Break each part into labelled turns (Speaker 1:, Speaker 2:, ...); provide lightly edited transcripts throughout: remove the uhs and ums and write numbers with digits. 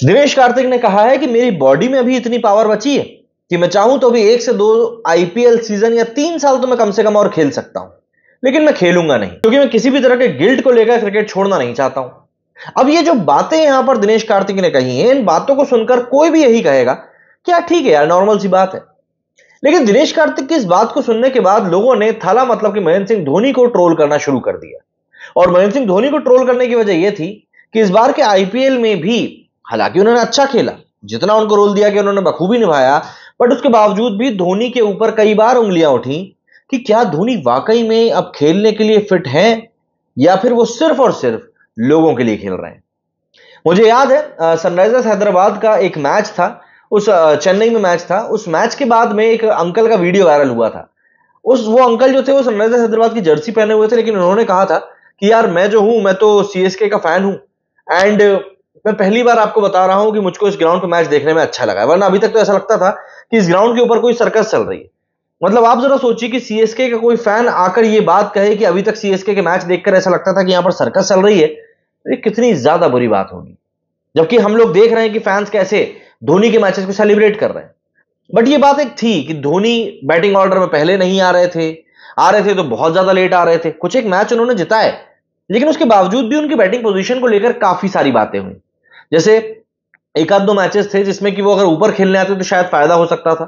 Speaker 1: दिनेश कार्तिक ने कहा है कि मेरी बॉडी में अभी इतनी पावर बची है कि मैं चाहूं तो अभी 1 से 2 आईपीएल सीजन या 3 साल तो मैं कम से कम और खेल सकता हूं, लेकिन मैं खेलूंगा नहीं क्योंकि मैं किसी भी तरह के गिल्ट को लेकर क्रिकेट छोड़ना नहीं चाहता हूं। अब ये जो बातें यहां पर दिनेश कार्तिक ने कही हैं, इन बातों को सुनकर कोई भी यही कहेगा कि यार ठीक है यार, नॉर्मल सी बात है। लेकिन दिनेश कार्तिक की इस बात को सुनने के बाद लोगों ने थाला मतलब कि महेंद्र सिंह धोनी को ट्रोल करना शुरू कर दिया। और महेंद्र सिंह धोनी को ट्रोल करने की वजह यह थी कि इस बार के आईपीएल में भी हालांकि उन्होंने अच्छा खेला, जितना उनको रोल दिया गया उन्होंने बखूबी निभाया, बट उसके बावजूद भी धोनी के ऊपर कई बार उंगलियां उठी कि क्या धोनी वाकई में अब खेलने के लिए फिट है या फिर वो सिर्फ और सिर्फ लोगों के लिए खेल रहे हैं। मुझे याद है सनराइजर्स हैदराबाद का एक मैच था, उस चेन्नई में मैच था। उस मैच के बाद में एक अंकल का वीडियो वायरल हुआ था। वो अंकल जो थे वो सनराइजर्स हैदराबाद की जर्सी पहने हुए थे, लेकिन उन्होंने कहा था कि यार मैं जो हूं मैं तो सीएसके का फैन हूं एंड मैं पहली बार आपको बता रहा हूं कि मुझको इस ग्राउंड पे मैच देखने में अच्छा लगा है, वरना अभी तक तो ऐसा लगता था कि इस ग्राउंड के ऊपर कोई सर्कस चल रही है। मतलब आप जरा सोचिए कि सीएसके का कोई फैन आकर ये बात कहे कि अभी तक सीएसके के मैच देखकर ऐसा लगता था कि यहां पर सर्कस चल रही है, तो ये कितनी ज्यादा बुरी बात होगी। जबकि हम लोग देख रहे हैं कि फैंस कैसे धोनी के मैचेस को सेलिब्रेट कर रहे हैं। बट ये बात एक थी कि धोनी बैटिंग ऑर्डर में पहले नहीं आ रहे थे तो बहुत ज्यादा लेट आ रहे थे। कुछ एक मैच उन्होंने जिताए, लेकिन उसके बावजूद भी उनकी बैटिंग पोजीशन को लेकर काफी सारी बातें हुई। जैसे एक आध दो मैचेस थे जिसमें कि वो अगर ऊपर खेलने आते तो शायद फायदा हो सकता था।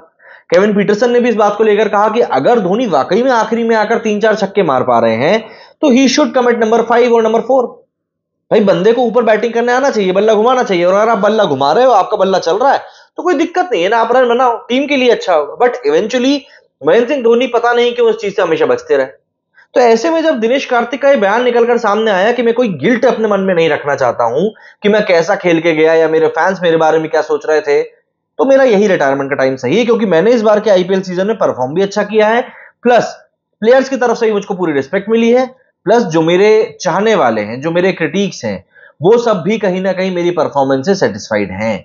Speaker 1: केविन पीटरसन ने भी इस बात को लेकर कहा कि अगर धोनी वाकई में आखिरी में आकर 3-4 छक्के मार पा रहे हैं तो he should come at number 5 और नंबर 4। भाई बंदे को ऊपर बैटिंग करने आना चाहिए, बल्ला घुमाना चाहिए, और अगर आप बल्ला घुमा रहे हो, आपका बल्ला चल रहा है तो कोई दिक्कत नहीं है ना, आप रन बनाओ, टीम के लिए अच्छा होगा। बट इवेंचुअली महेंद्र सिंह धोनी पता नहीं क्यों उस चीज से हमेशा बचते रहे। तो ऐसे में जब दिनेश कार्तिक का ये बयान निकलकर सामने आया कि मैं कोई गिल्ट अपने मन में नहीं रखना चाहता हूं कि मैं कैसा खेल के गया या मेरे फैंस मेरे बारे में क्या सोच रहे थे, तो मेरा यही रिटायरमेंट का टाइम सही है, क्योंकि मैंने इस बार के आईपीएल सीजन में परफॉर्म भी अच्छा किया है, प्लस प्लेयर्स की तरफ से भी मुझको पूरी रिस्पेक्ट मिली है, प्लस जो मेरे चाहने वाले हैं, जो मेरे क्रिटिक्स हैं, वो सब भी कहीं ना कहीं मेरी परफॉर्मेंस से सेटिस्फाइड हैं।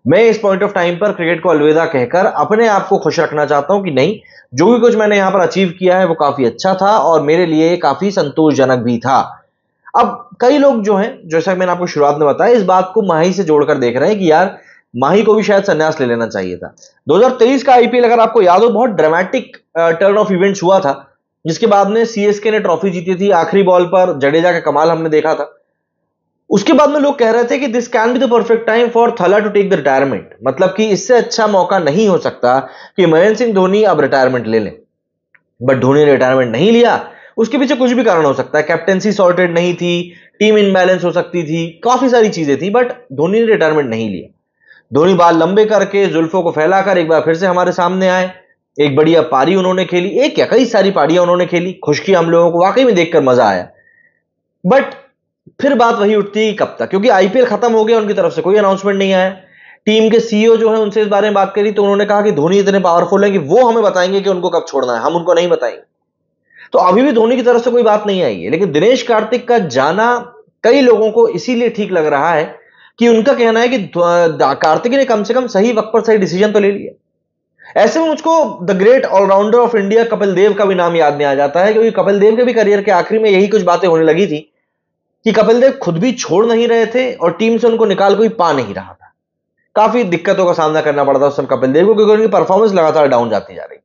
Speaker 1: मैं इस पॉइंट ऑफ टाइम पर क्रिकेट को अलविदा कहकर अपने आप को खुश रखना चाहता हूं कि नहीं, जो भी कुछ मैंने यहां पर अचीव किया है वो काफी अच्छा था और मेरे लिए काफी संतोषजनक भी था। अब कई लोग जो हैं, जैसा मैंने आपको शुरुआत में बताया, इस बात को माही से जोड़कर देख रहे हैं कि यार माही को भी शायद संन्यास ले लेना चाहिए था। 2023 का आईपीएल अगर आपको याद हो, बहुत ड्रामेटिक टर्न ऑफ इवेंट्स हुआ था, जिसके बाद में सीएसके ने ट्रॉफी जीती थी। आखिरी बॉल पर जडेजा का कमाल हमने देखा था। उसके बाद में लोग कह रहे थे कि this can be the perfect time for थला टू टेक द रिटायरमेंट, मतलब कि इससे अच्छा मौका नहीं हो सकता कि महेंद्र सिंह धोनी अब रिटायरमेंट ले लें। बट धोनी ने रिटायरमेंट नहीं लिया। उसके पीछे कुछ भी कारण हो सकता है, कैप्टेंसी सॉर्टेड नहीं थी, टीम इनबैलेंस हो सकती थी, काफी सारी चीजें थी, बट धोनी ने रिटायरमेंट नहीं लिया। धोनी बाल लंबे करके जुल्फों को फैलाकर एक बार फिर से हमारे सामने आए। एक बढ़िया पारी उन्होंने खेली, एक क्या कई सारी पारियां उन्होंने खेली, खुश किया हम लोगों को, वाकई में देखकर मजा आया। बट फिर बात वही उठती है कि कब तक, क्योंकि आईपीएल खत्म हो गया, उनकी तरफ से कोई अनाउंसमेंट नहीं आया। टीम के सीईओ जो है उनसे इस बारे में बात करी तो उन्होंने कहा कि धोनी इतने पावरफुल हैं कि वो हमें बताएंगे कि उनको कब छोड़ना है, हम उनको नहीं बताएंगे। तो अभी भी धोनी की तरफ से कोई बात नहीं आई है। लेकिन दिनेश कार्तिक का जाना कई लोगों को इसीलिए ठीक लग रहा है कि उनका कहना है कि कार्तिक ने कम से कम सही वक्त पर सही डिसीजन तो ले लिया। ऐसे में मुझको the great allrounder of India Kapil Dev का भी नाम याद नहीं आ जाता है, क्योंकि कपिल देव के भी करियर के आखिरी में यही कुछ बातें होने लगी थी कि कपिल देव खुद भी छोड़ नहीं रहे थे और टीम से उनको निकाल कोई पा नहीं रहा था। काफी दिक्कतों का सामना करना पड़ा था उस समय कपिल देव को, क्योंकि उनकी परफॉर्मेंस लगातार डाउन जाती जा रही थी।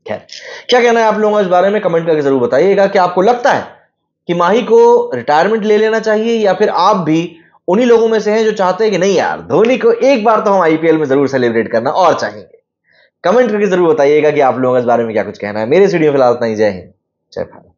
Speaker 1: खैर, क्या कहना है आप लोगों को इस बारे में कमेंट करके जरूर बताइएगा कि आपको लगता है कि माही को रिटायरमेंट ले लेना चाहिए, या फिर आप भी उन्हीं लोगों में से हैं जो चाहते हैं कि नहीं यार, धोनी को एक बार तो हम आईपीएल में जरूर सेलिब्रेट करना और चाहेंगे। कमेंट करके जरूर बताइएगा कि आप लोगों को इस बारे में क्या कुछ कहना है। मेरे वीडियो फिलहाल इतना ही। जय हिंद, जय भारत।